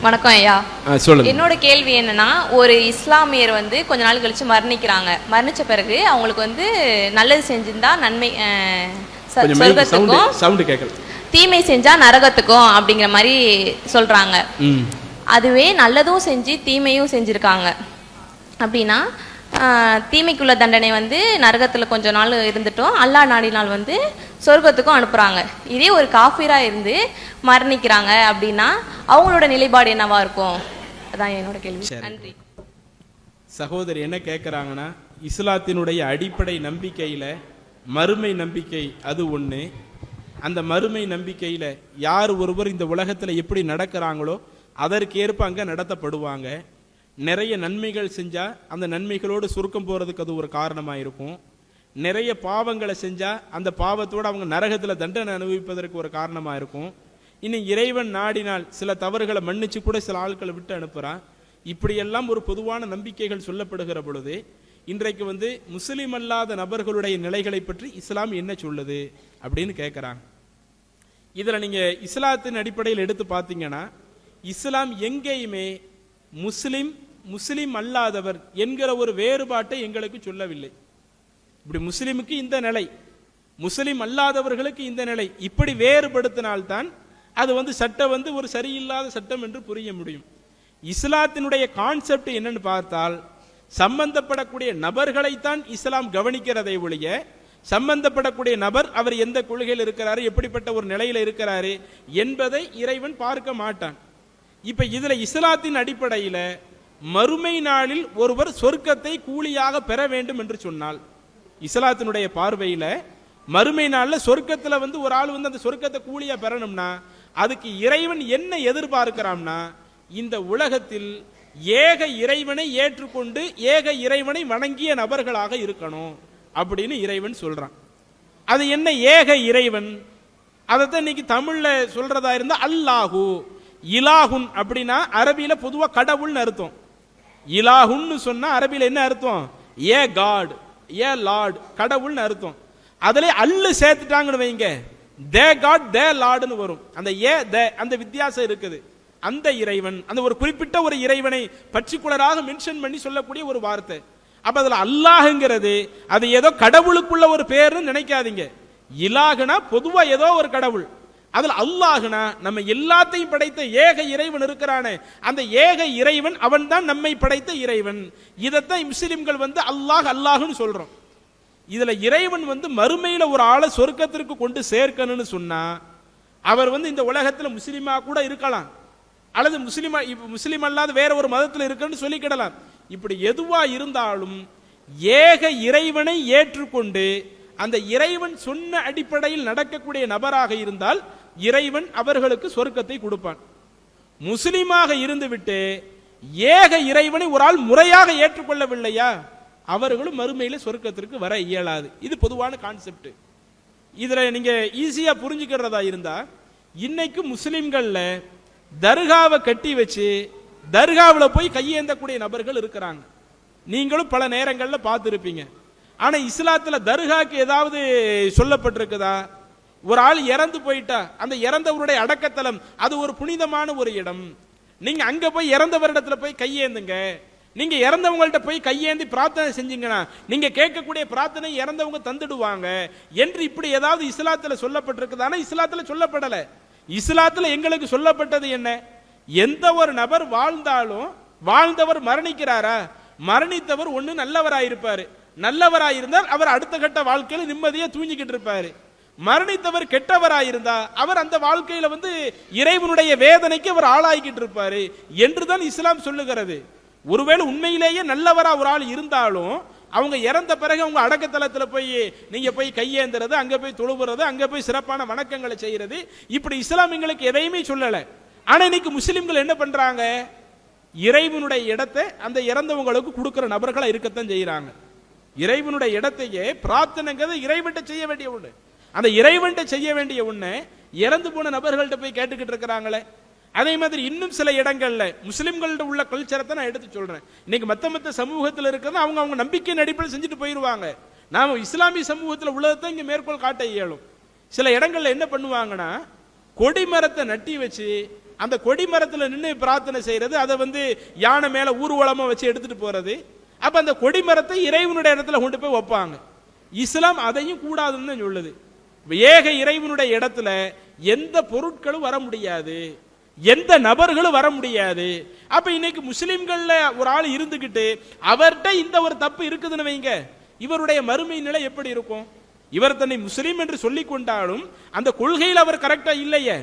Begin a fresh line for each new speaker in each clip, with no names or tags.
வணக்கம் ஐயா.
சொல்லுங்க.
என்னோட கேள்வி என்னன்னா, ஒரு இஸ்லாமியர் கொஞ்ச நாள் கழிச்சு மரணிக்கிறாங்க. மரணிச்ச பிறகு அவங்களுக்கு நல்லது செஞ்சிருந்தா நன்மை சொர்க்கத்துக்கும், தீமை செஞ்சா நரகத்துக்கும் அப்படிங்கிற மாதிரி சொல்றாங்க. அதுவே நல்லதும் செஞ்சு தீமையும் செஞ்சிருக்காங்க அப்படின்னா தீமைக்குள்ள தண்டனை நரகத்தில் கொஞ்ச நாள் இருந்துட்டோம், அல்லாஹ் நாடினால் சொர்க்கத்துக்கும் அனுப்புறாங்க. இதே ஒரு காஃபிரா இருந்து மரணிக்கிறாங்க அப்படின்னா அவங்களோட நிலைப்பாடு என்னவா இருக்கும்? அதான் என்னோட கேள்வி. நன்றி.
சகோதரி என்ன கேட்குறாங்கன்னா, இஸ்லாத்தினுடைய அடிப்படை நம்பிக்கையில மறுமை நம்பிக்கை அது ஒன்று. அந்த மறுமை நம்பிக்கையில யார் ஒருவர் இந்த உலகத்தில் எப்படி நடக்கிறாங்களோ அதற்கேற்ப அங்கே நடத்தப்படுவாங்க. நிறைய நன்மைகள் செஞ்சால் அந்த நன்மைகளோடு சுருக்கம் போகிறதுக்கு அது ஒரு காரணமாக இருக்கும். நிறைய பாவங்களை செஞ்சால் அந்த பாவத்தோடு அவங்க நரகத்தில் தண்டனை அனுபவிப்பதற்கு ஒரு காரணமாக இருக்கும். இன்னும் இறைவன் நாடினால் சில தவறுகளை மன்னிச்சு கூட சில ஆட்களை விட்டு அனுப்புகிறான். இப்படியெல்லாம் ஒரு பொதுவான நம்பிக்கைகள் சொல்லப்படுகிற பொழுது இன்றைக்கு முஸ்லீம் அல்லாத நபர்களுடைய நிலைகளை பற்றி இஸ்லாம் என்ன சொல்லுது அப்படின்னு கேட்குறாங்க. இதில் நீங்கள் இஸ்லாத்தின் அடிப்படையில் எடுத்து பார்த்தீங்கன்னா, இஸ்லாம் எங்கேயுமே முஸ்லிம் அல்லாதவர் என்கிற ஒரு வேறுபாட்டை எங்களுக்கு சொல்லவில்லை. இப்படி முஸ்லிமுக்கு இந்த நிலை, முஸ்லிம் அல்லாதவர்களுக்கு இந்த நிலை, இப்படி வேறுபடுத்தினால்தான் அது சட்டம் ஒரு சரியில்லாத சட்டம் என்று புரிய முடியும். இஸ்லாத்தினுடைய கான்செப்ட் என்னன்னு பார்த்தால், சம்பந்தப்படக்கூடிய நபர்களைத்தான் இஸ்லாம் கவனிக்கிறதை ஒழிய சம்பந்தப்படக்கூடிய நபர் அவர் எந்த கொள்கையில் இருக்கிறாரு, எப்படிப்பட்ட ஒரு நிலையில் இருக்கிறாரு என்பதை இறைவன் பார்க்க மாட்டான். இப்ப இதுல இஸ்லாத்தின் அடிப்படையில் மறுமை நாளில் ஒருவர் சொர்க்கத்தை கூலியாக பெற வேண்டும் என்று சொன்னால், இஸ்லாத்தினுடைய பார்வையில மறுமை நாளில் சொர்க்கத்தில் ஒரு ஆள் அந்த சொர்க்கத்தை கூலியா பெறணும்னா அதுக்கு இறைவன் என்ன எதிர்பார்க்கிறான்னா, இந்த உலகத்தில் ஏக இறைவனை ஏற்றுக்கொண்டு ஏக இறைவனை வணங்கிய நபர்களாக இருக்கணும் அப்படின்னு இறைவன் சொல்றான். அது என்ன ஏக இறைவன்? அதைத்தான் இன்னைக்கு தமிழ்ல சொல்றதா இருந்தா அல்லாஹு, இலாஹுன் அப்படின்னா அரபியில பொதுவா கடவுள்னு அர்த்தம். இலாஹுன்னு சொன்னா அரபியில என்ன அர்த்தம்? ஏ காட், ஏ லார்ட், கடவுள்னு அர்த்தம். அதுல அல்லு சேர்த்துட்டாங்கன்னு வைங்க, தே காட் தே லார்டுன்னு வரும். அந்த ஏ தே அந்த வித்தியாசம் இருக்குது. அந்த இறைவன், அந்த ஒரு குறிப்பிட்ட ஒரு இறைவனை பர்டிகுலராக மென்ஷன் பண்ணி சொல்லக்கூடிய ஒரு வார்த்தை. அப்ப அதுல அல்லாஹ்ங்கிறது அது ஏதோ கடவுளுக்குள்ள ஒரு பேருன்னு நினைக்காதீங்க. இலாகுனா பொதுவா ஏதோ ஒரு கடவுள், அதுல அல்லாஹ்னா நம்ம எல்லாத்தையும் படைத்த ஏக இறைவன் இருக்கிறானே, அந்த ஏக இறைவன் அவன் தான் நம்மை படைத்த இறைவன். இதைத்தான் முஸ்லிம்கள் அல்லாஹ் அல்லாஹ்னு சொல்றோம். இதுல இறைவன் மறுமையில ஒரு ஆளை சொர்க்கத்திற்கு கொண்டு சேர்க்கணும்னு சொன்னா அவர் இந்த உலகத்துல முஸ்லிமா கூட இருக்கலாம், அல்லது முஸ்லிம் அல்லாத வேற ஒரு மதத்தில் இருக்குன்னு சொல்லிக்கிடலாம். இப்படி எதுவா இருந்தாலும் ஏக இறைவனை ஏற்றுக்கொண்டு அந்த இறைவன் சொன்ன அடிப்படையில் நடக்கக்கூடிய நபராக இருந்தால் இறைவன் அவர்களுக்கு சொர்க்கத்தை கொடுப்பான். முஸ்லிமாக இருந்துவிட்டு ஏக இறைவனை ஒரு ஆள் முறையாக ஏற்றுக்கொள்ளவில்லையா, அவர்களும் மறுமையில சொர்க்கத்திற்கு வர இயலாது. இது பொதுவான கான்செப்ட். இதுல நீங்க ஈஸியா புரிஞ்சுக்கிறதா இருந்தா, இன்னைக்கு முஸ்லிம்கள்ல தர்காவை கட்டி வச்சு தர்காவில் போய் கையேந்தக்கூடிய நபர்கள் இருக்கிறாங்க. நீங்களும் பல நேரங்களில் பார்த்துருப்பீங்க. ஆனா இஸ்லாத்துல தர்காக்கு ஏதாவது சொல்லப்பட்டிருக்குதா? ஒரு ஆள் இறந்து போயிட்டா அந்த இறந்தவருடைய அடக்கத்தலம் அது ஒரு புனிதமான ஒரு இடம். நீங்க அங்க போய் இறந்தவரிடத்துல போய் கையேந்துங்க. நீங்க இறந்தவங்கள்ட்ட போய் கையேந்தி பிரார்த்தனை செஞ்சீங்கன்னா நீங்க கேட்கக்கூடிய பிரார்த்தனை இறந்தவங்க தந்துடுவாங்க என்று இப்படி ஏதாவது இஸ்லாத்துல சொல்லப்பட்டிருக்குதானா? இஸ்லாத்துல சொல்லப்படல. இஸ்லாத்துல எங்களுக்கு சொல்லப்பட்டது என்ன? எந்த ஒரு நபர் வாழ்ந்தாலும் வாழ்ந்தவர் மரணிக்கிறாரா, மரணித்தவர் ஒண்ணு நல்லவராயிருப்பாரு, நல்லவராயிருந்தால் அவர் அடுத்த கட்ட வாழ்க்கையில நிம்மதியா தூங்கிக்கிட்டு இருப்பாரு. மரணித்தவர் கெட்டவராயிருந்தா அவர் அந்த வாழ்க்கையில இறைவனுடைய வேதனைக்கு அவர் ஆளாகிக்கிட்டு இருப்பாரு என்றுதான் இஸ்லாம் சொல்லுகிறது. ஒருவேளை உண்மையிலேயே நல்லவரா ஒரு ஆள் இருந்தாலும் அவங்க இறந்த பிறகு அவங்க அடக்கத்தலத்துல போய் நீங்க போய் கையேந்துறது, அங்க போய் தொழுவுறது, அங்க போய் சிறப்பான வணக்கங்களை செய்யறது, இப்படி இஸ்லாம் எங்களுக்கு எதையுமே சொல்லல. ஆனா இன்னைக்கு முஸ்லிம்கள் என்ன பண்றாங்க? இறைவனுடைய இடத்தை அந்த இறந்தவங்களுக்கு கொடுக்கிற நபர்களா இருக்கத்தான் செய்யறாங்க. இறைவனுடைய இடத்தையே பிரார்த்தனைங்கிறது இறைவன்ட்ட செய்ய வேண்டிய ஒண்ணு. அந்த இறைவன்ட்ட செய்ய வேண்டிய ஒண்ணு இறந்து போன நபர்கள்ட்ட போய் கேட்டுக்கிட்டு இருக்கிறாங்களே. அதே மாதிரி இன்னும் சில இடங்கள்ல முஸ்லிம்கள்ட்ட உள்ள கல்ச்சரத்தை நான் எடுத்து சொல்றேன். இன்னைக்கு மத்த சமூகத்தில் இருக்கிறது அவங்க நம்பிக்கையின் அடிப்படையில் செஞ்சுட்டு போயிருவாங்க. நாம இஸ்லாமிய சமூகத்தில் உள்ளதை இங்க மேற்கோள் காட்ட இயலும். சில இடங்கள்ல என்ன பண்ணுவாங்கன்னா, கொடிமரத்தை நட்டி வச்சு அந்த கொடிமரத்தில் நின்று பிரார்த்தனை செய்யறது, அதை வந்து யானை மேல ஊர்வலமா வச்சு எடுத்துட்டு போறது. அப்ப அந்த கொடிமரத்தை இறைவனுடைய இடத்துல கொண்டு போய் வைப்பாங்க. இஸ்லாம் அதையும் கூடாதுன்னு சொல்லுது. ஏக இறைவனுடைய இடத்துல எந்த பொருட்களும் வர முடியாது, எந்த நபர்களும் வர முடியாது. அப்ப இன்னைக்கு முஸ்லிம்கள்ல ஒரு ஆள் இருந்துகிட்டு அவர்கிட்ட இந்த ஒரு தப்பு இருக்குதுன்னு வைங்க, இவருடைய மறுமை நிலை எப்படி இருக்கும்? இவர் தன்னை முஸ்லீம் என்று சொல்லிக் கொண்டாலும் அந்த கொள்கையில் அவர் கரெக்டா இல்லையே.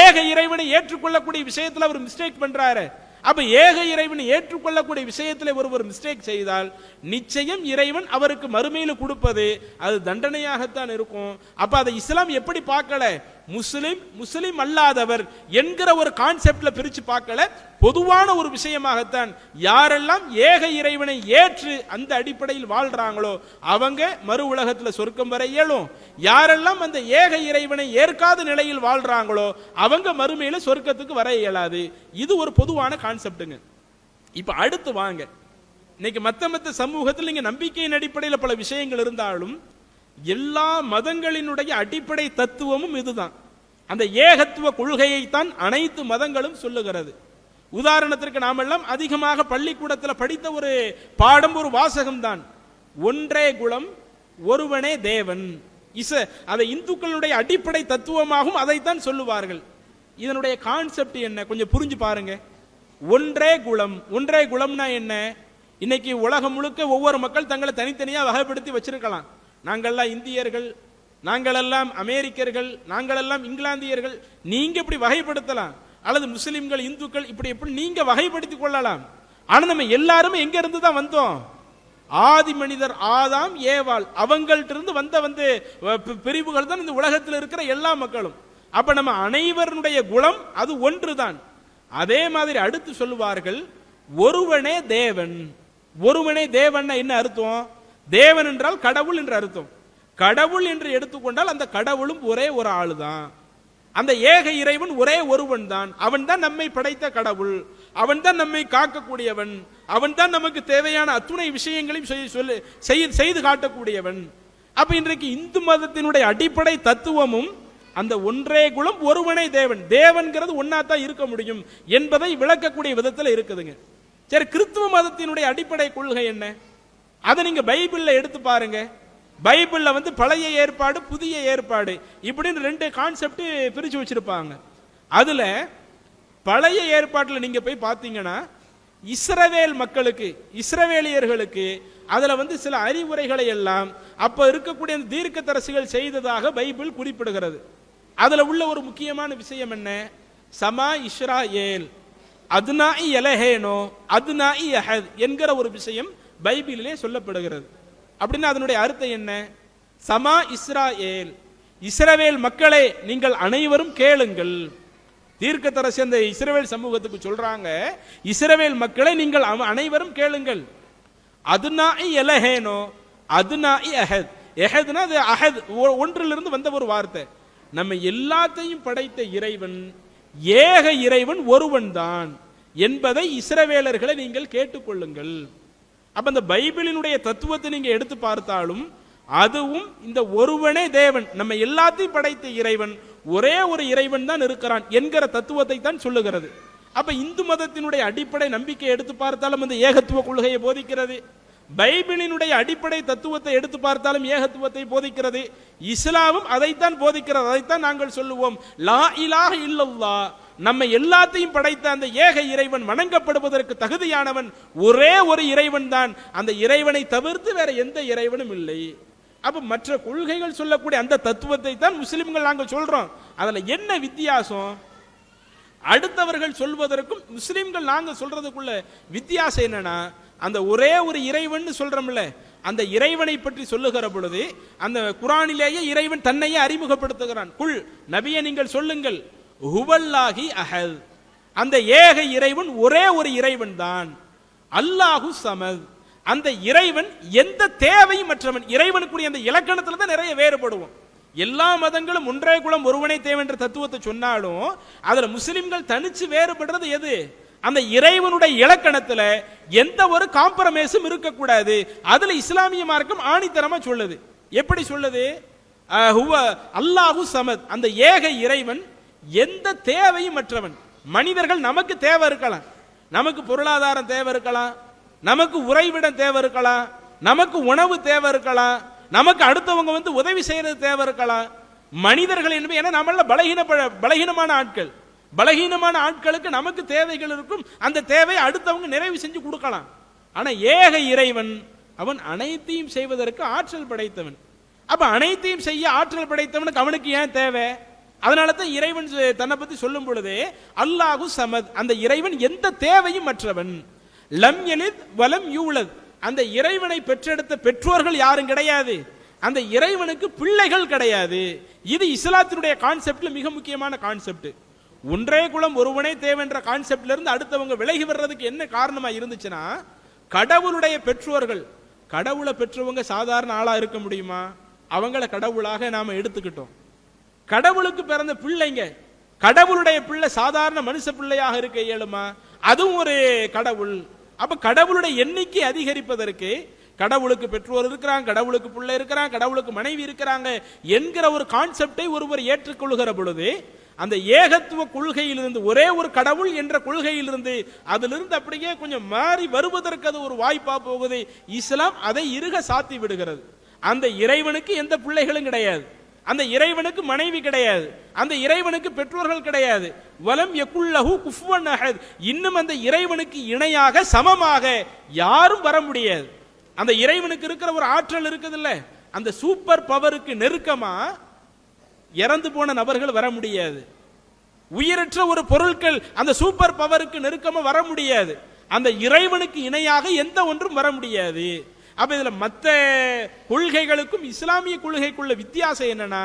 ஏக இறைவனை ஏற்றுக்கொள்ளக்கூடிய விஷயத்தில் அவர் மிஸ்டேக் பண்றாரு. அப்ப ஏக இறைவனை ஏற்றுக்கொள்ளக்கூடிய விஷயத்தில் ஒருவர் மிஸ்டேக் செய்தால் நிச்சயம் இறைவன் அவருக்கு மறுமையில் கொடுப்பது அது தண்டனையாகத்தான் இருக்கும். அப்ப அதை இஸ்லாம் எப்படி பார்க்கல? முஸ்லிம் அல்லாதவர் என்கிற ஒரு கான்செப்ட்ல பிரிச்சு பார்க்கல, பொதுவான ஒரு விஷயமாகத்தான். யாரெல்லாம் ஏக இறைவனை ஏற்று அந்த அடிப்படையில் வாழ்றாங்களோ அவங்க மறு உலகத்தில் சொர்க்கம் வர இயலும். யாரெல்லாம் அந்த ஏக இறைவனை ஏற்காத நிலையில் வாழ்றாங்களோ அவங்க மறுமையில சொர்க்கத்துக்கு வர இயலாது. இது ஒரு பொதுவான கான்செப்டுங்க. இப்ப அடுத்து வாங்க, இன்னைக்கு மத்த சமூகத்தில் நீங்க நம்பிக்கையின் அடிப்படையில் பல விஷயங்கள் இருந்தாலும் எல்லா மதங்களினுடைய அடிப்படை தத்துவமும் இதுதான். அந்த ஏகத்துவ கொள்கையை தான் அனைத்து மதங்களும் சொல்லுகிறது. உதாரணத்திற்கு நாமெல்லாம் அதிகமாக பள்ளிக்கூடத்தில் படித்த ஒரு பாடம், ஒரு வாசகம் தான், ஒன்றே குலம் ஒருவனே தேவன். அதை இந்துக்களுடைய அடிப்படை தத்துவமாகவும் அதைத்தான் சொல்லுவார்கள். இதனுடைய கான்செப்ட் என்ன கொஞ்சம் புரிஞ்சு பாருங்க. ஒன்றே குலம், ஒன்றே குலம்னா என்ன? இன்னைக்கு உலகம் முழுக்க ஒவ்வொரு மக்கள் தங்களை தனித்தனியாக வகைப்படுத்தி வச்சிருக்கலாம். நாங்கள்லாம் இந்தியர்கள், நாங்களெல்லாம் அமெரிக்கர்கள், நாங்களெல்லாம் இங்கிலாந்தியர்கள், நீங்க இப்படி வகைப்படுத்தலாம். அல்லது முஸ்லிம்கள், இந்துக்கள், இப்படி எப்படி நீங்க வகைப்படுத்திக் கொள்ளலாம். ஆனா நம்ம எல்லாருமே எங்க இருந்து தான் வந்தோம்? ஆதி மனிதர் ஆதாம் ஏவாள் அவங்கள்ட்ட இருந்து வந்த பிரிவுகள் தான் இந்த உலகத்தில் இருக்கிற எல்லா மக்களும். அப்ப நம்ம அனைவருடைய குலம் அது ஒன்றுதான். அதே மாதிரி அடுத்து சொல்லுவார்கள், ஒருவனே தேவன். ஒருவனே தேவன் என்ன அர்த்தம்? தேவன் என்றால் கடவுள் என்று அர்த்தம். கடவுள் என்று எடுத்துக்கொண்டால் அந்த கடவுளும் ஒரே ஒரு ஆளு தான். அந்த ஏக இறைவன் ஒரே ஒருவன் தான். அவன் தான் நம்மை படைத்த கடவுள், அவன் தான் நம்மை காக்கக்கூடியவன், அவன் தான் நமக்கு தேவையான அத்துணை விஷயங்களையும் செய்து காட்டக்கூடியவன். அப்ப இன்றைக்கு இந்து மதத்தினுடைய அடிப்படை தத்துவமும் அந்த ஒன்றே குலம் ஒருவனே தேவன், தேவன்கிறது ஒன்னாத்தான் இருக்க முடியும் என்பதை விளக்கக்கூடிய விதத்தில் இருக்குதுங்க. சரி, கிறிஸ்துவ மதத்தினுடைய அடிப்படை கொள்கை என்ன? அதை நீங்க பைபிள்ல எடுத்து பாருங்க. பைபிள்ல பழைய ஏற்பாடு, புதிய ஏற்பாடு இப்படின்னு ரெண்டு கான்செப்ட் பிரிச்சு வச்சிருப்பாங்க. அதுல பழைய ஏற்பாட்டில் நீங்க போய் பார்த்தீங்கன்னா இஸ்ரவேல் மக்களுக்கு, இஸ்ரவேலியர்களுக்கு அதுல சில அறிவுரைகளை எல்லாம் அப்ப இருக்கக்கூடிய தீர்க்கதரிசிகள் செய்ததாக பைபிள் குறிப்பிடுகிறது. அதுல உள்ள ஒரு முக்கியமான விஷயம் என்ன? சமா இஸ்ராயேல் அதுனாஇ எலஹேனோ அதுனாஇ அஹத் என்கிற ஒரு விஷயம் பைபிளிலே சொல்லப்படுகிறது. அப்படின்னா அதனுடைய அர்த்தம் என்ன? சமா இஸ்ராயேல், இஸ்ரவேல் மக்களே நீங்கள் அனைவரும் கேளுங்கள். தீர்க்கதரிசி அந்த இஸ்ரவேல் சமூகத்துக்கு சொல்றாங்க, இஸ்ரவேல் மக்களை நீங்கள் அனைவரும் கேளுங்கள். அதுனாஇ எலஹேனோ அதுனாஇ அஹத். எஹத்னா அது அஹத், ஒன்றிலிருந்து வந்த ஒரு வார்த்தை. நம்ம எல்லாத்தையும் படைத்த இறைவன் ஏக இறைவன் ஒருவன் தான் என்பதை இஸ்ரவேலர்களை நீங்கள் கேட்டுக்கொள்ளுங்கள். அப்ப இந்த பைபிளினுடைய தத்துவத்தை நீங்க எடுத்து பார்த்தாலும் அதுவும் இந்த ஒருவனே தேவன், நம்ம எல்லாத்தையும் படைத்த இறைவன் ஒரே ஒரு இறைவன் தான் இருக்கிறான் என்கிற தத்துவத்தை தான் சொல்லுகிறது. அப்ப இந்து மதத்தினுடைய அடிப்படை நம்பிக்கை எடுத்து பார்த்தாலும் அந்த ஏகத்துவ கொள்கையை போதிக்கிறது. பைபிளினுடைய அடிப்படை தத்துவத்தை எடுத்து பார்த்தாலும் ஏகத்துவத்தை போதிக்கிறது. இஸ்லாமும் அதைத்தான் போதிக்கிறது. அதைத்தான் நாங்கள் சொல்லுவோம், லா இலாஹ இல்லல்லாஹ், நம்ம எல்லாத்தையும் படைத்த அந்த ஏக இறைவன் வணங்கப்படுவதற்கு தகுதியானவன் ஒரே ஒரு இறைவன் தான், அந்த இறைவனை தவிர்த்து வேற எந்த இறைவனும் இல்லை. அப்ப மற்ற கொள்கைகள் சொல்லக்கூடிய அந்த தத்துவத்தை தான் முஸ்லிம்கள் நாங்கள் சொல்றோம். அதுல என்ன வித்தியாசம்? அடுத்தவர்கள் சொல்வதற்கும் முஸ்லிம்கள் நாங்க சொல்றதுக்குள்ள வித்தியாசம் என்னன்னா, அந்த ஒரே ஒரு இறைவன் சொல்றோம்ல, அந்த இறைவனை பற்றி சொல்லுகிற பொழுது அந்த குர்ஆனிலேயே இறைவன் தன்னையே அறிமுகப்படுத்துகிறான். குல், நபியே நீங்கள் சொல்லுங்கள், ஹுவல்லாஹி அஹத், அந்த ஏக இறைவன் ஒரே ஒரு இறைவன் தான். அல்லாஹு சமத், அந்த இறைவன் எந்த தேவையும் மற்றவன். இறைவனுக்குரிய அந்த இலக்கணத்துல தான் நிறைய வேறுபடுவோம். எல்லா மதங்களும் ஒன்றே குலம் ஒருவனே தேவன் என்ற தத்துவத்தை சொன்னாலும் அதுல முஸ்லிம்கள் தனிச்சு வேறுபடுறது எது? அந்த இறைவனுடைய இலக்கணத்துல எந்த ஒரு காம்ப்ரமைஸும் இருக்கக்கூடாது. அதுல இஸ்லாமிய மார்க்கம் ஆணித்தரமா சொல்லுது. எப்படி சொல்லுது? அல்லாஹு சமத், அந்த ஏக இறைவன் எந்த தேவையும் மற்றவன். மனிதர்கள் நமக்கு தேவை இருக்கலாம், நமக்கு பொருளாதாரம் தேவை இருக்கலாம், நமக்கு உறைவிடம் தேவை இருக்கலாம், நமக்கு உணவு தேவை இருக்கலாம், நமக்கு அடுத்தவங்க வந்து உதவி செய்யறது தேவை இருக்கலாம். மனிதர்கள் என்பது ஏன்னா நம்மள பலகீனமான ஆட்கள், பலகீனமான ஆட்களுக்கு நமக்கு தேவைகள் இருக்கும், அந்த தேவையை அடுத்தவங்க நிறைவு செஞ்சு கொடுக்கலாம். ஆனா ஏக இறைவன் அவன் அனைத்தையும் செய்வதற்கு ஆற்றல் படைத்தவன். அப்ப அனைத்தையும் செய்ய ஆற்றல் படைத்தவனுக்கு அவனுக்கு ஏன் தேவை? அதனால தான் இறைவன் தன்னை பத்தி சொல்லும் பொழுது அல்லாஹு சமத், அந்த இறைவன் எந்த தேவையும் மற்றவன். லம் யலித் வலம் யூலத், அந்த இறைவனை பெற்றெடுத்த பெற்றோர்கள் யாரும் கிடையாது, அந்த இறைவனுக்கு பிள்ளைகள் கிடையாது. இது இஸ்லாத்தினுடைய கான்செப்ட்ல மிக முக்கியமான கான்செப்ட். ஒன்றே குலம் ஒருவனே தேவைன்ற கான்செப்ட்ல இருந்து அடுத்தவங்க விலகி வர்றதுக்கு என்ன காரணமா இருந்துச்சுன்னா, கடவுளுடைய பெற்றோர்கள், கடவுளை பெற்றவங்க சாதாரண ஆளா இருக்க முடியுமா? அவங்கள கடவுளாக நாம எடுத்துக்கிட்டோம். கடவுளுக்கு பிறந்த பிள்ளைங்க, கடவுளுடைய பிள்ளை சாதாரண மனுஷ பிள்ளையாக இருக்க இயலுமா? அதுவும் ஒரு கடவுள். அப்ப கடவுளுடைய எண்ணிக்கை அதிகரிப்பதற்கு கடவுளுக்கு பெற்றோர் இருக்கிறாங்க, கடவுளுக்கு பிள்ளை இருக்கிறாங்க, கடவுளுக்கு மனைவி இருக்கிறாங்க என்கிற ஒரு கான்செப்டை ஒருவர் ஏற்றுக்கொள்கிற பொழுது அந்த ஏகத்துவ கொள்கையிலிருந்து, ஒரே ஒரு கடவுள் என்ற கொள்கையிலிருந்து அதிலிருந்து அப்படியே கொஞ்சம் மாறி வருவதற்கு அது ஒரு வாய்ப்பா போகுது. இஸ்லாம் அதை இறுக சாத்தி விடுகிறது. அந்த இறைவனுக்கு எந்த பிள்ளைகளும் கிடையாது, அந்த இறைவனுக்கு மனைவி கிடையாது, அந்த இறைவனுக்கு பெற்றோர்கள் கிடையாது. வலம் யகுல்லஹு குஃபுவன் அஹத், இன்னும் அந்த இறைவனுக்கு இணையாக சமமாக யாரும் வர முடியாது. அந்த இறைவனுக்கு இருக்கிற ஒரு ஆற்றல் இருக்குது இல்ல, அந்த சூப்பர் பவருக்கு நெருக்கமா இறந்து போன நபர்கள் வர முடியாது. உயிரற்ற ஒரு பொருட்கள் அந்த சூப்பர் பவருக்கு நெருக்கமா வர முடியாது. அந்த இறைவனுக்கு இணையாக எந்த ஒன்றும் வர முடியாது. அப்ப இதுல மற்ற கொள்கைகளுக்கும் இஸ்லாமிய கொள்கைக்குள்ள வித்தியாசம் என்னன்னா,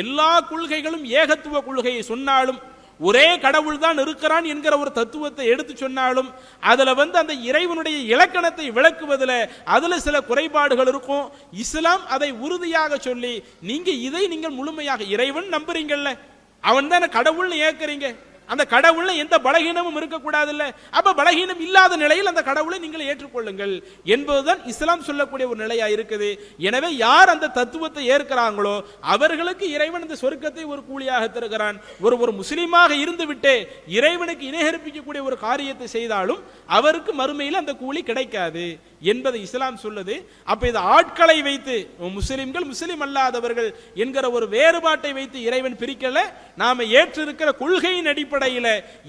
எல்லா கொள்கைகளும் ஏகத்துவ கொள்கையை சொன்னாலும், ஒரே கடவுள் தான் இருக்கிறான் என்கிற ஒரு தத்துவத்தை எடுத்து சொன்னாலும், அதுல வந்து அந்த இறைவனுடைய இலக்கணத்தை விளக்குவதில் அதுல சில குறைபாடுகள் இருக்கும். இஸ்லாம் அதை உறுதியாக சொல்லி, நீங்க இதை நீங்கள் முழுமையாக இறைவன் நம்புறீங்கல்ல, அவன் தான் கடவுள்னு ஏற்கிறீங்க, அந்த கடவுள்ல எந்த பலகீனமும் இருக்கக்கூடாது இல்ல, அப்ப பலகீனம் இல்லாத நிலையில் அந்த கடவுளை நீங்கள் ஏற்றுக்கொள்ளுங்கள் என்பதுதான் இஸ்லாம் சொல்லக்கூடிய ஒரு நிலையா இருக்குது. எனவே யார் அந்த தத்துவத்தை ஏற்கிறாங்களோ அவர்களுக்கு இறைவன் இந்த சொர்க்கத்தை ஒரு கூலியாக தருகிறான். ஒரு முஸ்லீமாக இருந்து விட்டு இறைவனுக்கு இணைகற்பிக்கக்கூடிய ஒரு காரியத்தை செய்தாலும் அவருக்கு மறுமையில் அந்த கூலி கிடைக்காது என்பதை இஸ்லாம் சொல்லுது. அப்ப இது ஆட்களை வைத்து முஸ்லிம்கள் முஸ்லிம் அல்லாதவர்கள் என்கிற ஒரு வேறுபாட்டை வைத்து இறைவன் பிரிக்கல. நாம ஏற்றிருக்கிற கொள்கையின் அடிப்படையில்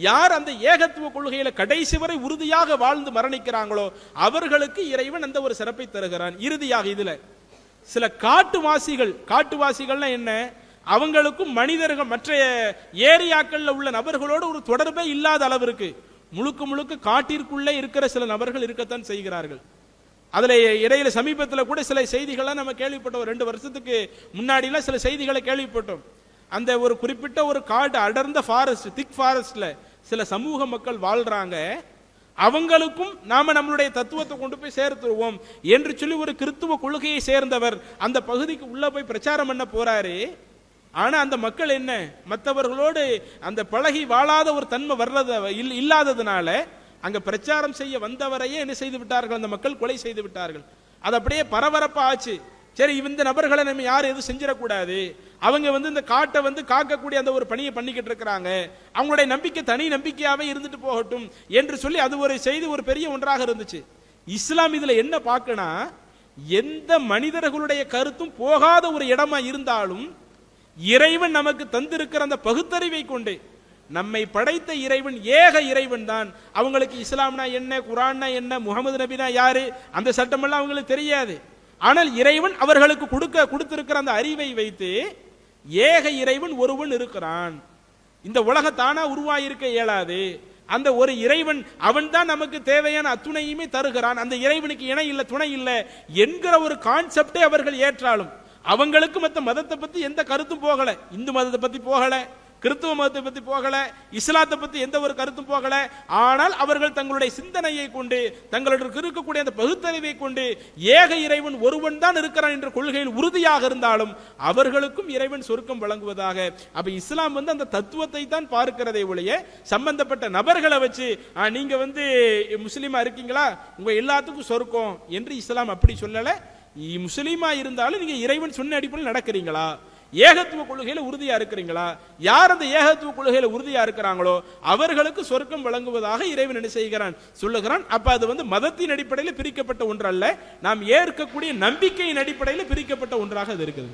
யார் அந்த ஏகத்துவ கொள்கையில கடைசி வரை உறுதியாக வாழ்ந்து மரணிக்கிறாங்களோ அவர்களுக்கு இறைவன் அந்த ஒரு சிறப்பை தருகிறான். இறுதியாக இதுல சில காட்டுவாசிகள்னா என்ன, அவங்களுக்கும் மனிதர்கள் மற்ற ஏரியாக்கள்ல உள்ள நபர்களோடு ஒரு தொடர்பே இல்லாத அளவிற்கு முழுக்க முழுக்க காட்டிற்குள்ளே இருக்கிற சில நபர்கள் இருக்கத்தான் செய்கிறார்கள். அதுல இடையில சமீபத்தில் கூட சில செய்திகள்லாம் நம்ம கேள்விப்பட்டோம். 2 வருஷத்துக்கு முன்னாடிலாம் சில செய்திகளை கேள்விப்பட்டோம். அந்த ஒரு குறிப்பிட்ட ஒரு காடு, அடர்ந்த ஃபாரஸ்ட், திக் ஃபாரஸ்ட்ல சில சமூக மக்கள் வாழ்றாங்க. அவங்களுக்கும் நாம நம்மளுடைய தத்துவத்தை கொண்டு போய் சேர்த்துருவோம் என்று சொல்லி ஒரு கிறித்துவ கொள்கையை சேர்ந்தவர் அந்த பகுதிக்கு உள்ள போய் பிரச்சாரம் பண்ண போறாரு. ஆனா அந்த மக்கள் என்ன, மற்றவர்களோடு அந்த பழகி வாழாத ஒரு தன்மை வர்றது இல்லாததுனால அங்க பிரச்சாரம் செய்ய வந்தவரையே என்ன செய்து விட்டார்கள், அந்த மக்கள் கொலை செய்து விட்டார்கள். அது அப்படியே பரபரப்பா ஆச்சு. சரி, இந்த நபர்களை நம்ம யாரும் எதுவும் செஞ்சிடக்கூடாது, அவங்க வந்து இந்த காட்டை வந்து காக்கக்கூடிய அந்த ஒரு பணியை பண்ணிக்கிட்டு இருக்கிறாங்க, அவங்களுடைய நம்பிக்கை தனி நம்பிக்கையாவே இருந்துட்டு போகட்டும் என்று சொல்லி அது ஒரு செய்தி ஒரு பெரிய ஒன்றாக இருந்துச்சு. இஸ்லாம் இதுல என்ன பார்க்கனா, எந்த மனிதர்களுடைய கருத்தும் போகாத ஒரு இடமா இருந்தாலும் இறைவன் நமக்கு தந்திருக்கிற அந்த பகுத்தறிவை கொண்டு, நம்மை படைத்த இறைவன் ஏக இறைவன் தான். அவங்களுக்கு இஸ்லாம்னா என்ன, குரான்னா என்ன, முகமது நபினா யாரு, அந்த சட்டமெல்லாம் அவங்களுக்கு தெரியாது. ஆனால் இறைவன் அவர்களுக்கு கொடுத்திருக்கிற அந்த அறிவை வைத்து ஏக இறைவன் ஒருவன் இருக்கிறான். இந்த உலகத்தானா உருவாயிருக்க இயலாது. அந்த ஒரு இறைவன் அவன் தான் நமக்கு தேவையான அத்துணையுமே தருகிறான். அந்த இறைவனுக்கு இணை இல்லை, துணை இல்லை என்கிற ஒரு கான்செப்டை அவர்கள் ஏற்றாலும் அவங்களுக்கு மற்ற மதத்தை பத்தி எந்த கருத்தும் போகல, இந்து மதத்தை பத்தி போகல, கிறிஸ்துவ மதத்தை பத்தி போகல, இஸ்லாத்தை பத்தி எந்த ஒரு கருத்தும் போகல. ஆனால் அவர்கள் தங்களுடைய சிந்தனையை கொண்டு, தங்களுக்கு இருக்கக்கூடிய அந்த பகுத்தறிவை கொண்டு ஏக இறைவன் ஒருவன் தான் இருக்கிறான் என்ற கொள்கையில் உறுதியாக இருந்தாலும் அவர்களுக்கும் இறைவன் சொர்க்கம் வழங்குவதாக. அப்ப இஸ்லாம் வந்து அந்த தத்துவத்தை தான் பார்க்கிறதை ஒழிய சம்பந்தப்பட்ட நபர்களை வச்சு நீங்க வந்து முஸ்லீமா இருக்கீங்களா, உங்க எல்லாத்துக்கும் சொர்க்கம் என்று இஸ்லாம் அப்படி சொல்லல. முஸ்லீமா இருந்தாலும் நீங்க இறைவன் சொன்ன அடிப்படையில் நடக்கிறீங்களா, ஏகத்துவ கொள்கையில உறுதியா இருக்கிறீங்களா? யார் அந்த ஏகத்துவ கொள்கையில உறுதியா இருக்கிறாங்களோ அவர்களுக்கு சொர்க்கம் வழங்குவதாக இறைவன் என்ன செய்கிறான், சொல்லுகிறான். அப்ப அது மதத்தின் அடிப்படையில் பிரிக்கப்பட்ட ஒன்று அல்ல, நாம் ஏற்கக்கூடிய நம்பிக்கையின் அடிப்படையில் பிரிக்கப்பட்ட ஒன்றாக அது இருக்குது.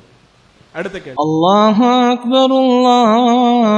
அடுத்த கேள்வி.
அல்லாஹு அக்பர், அல்லாஹு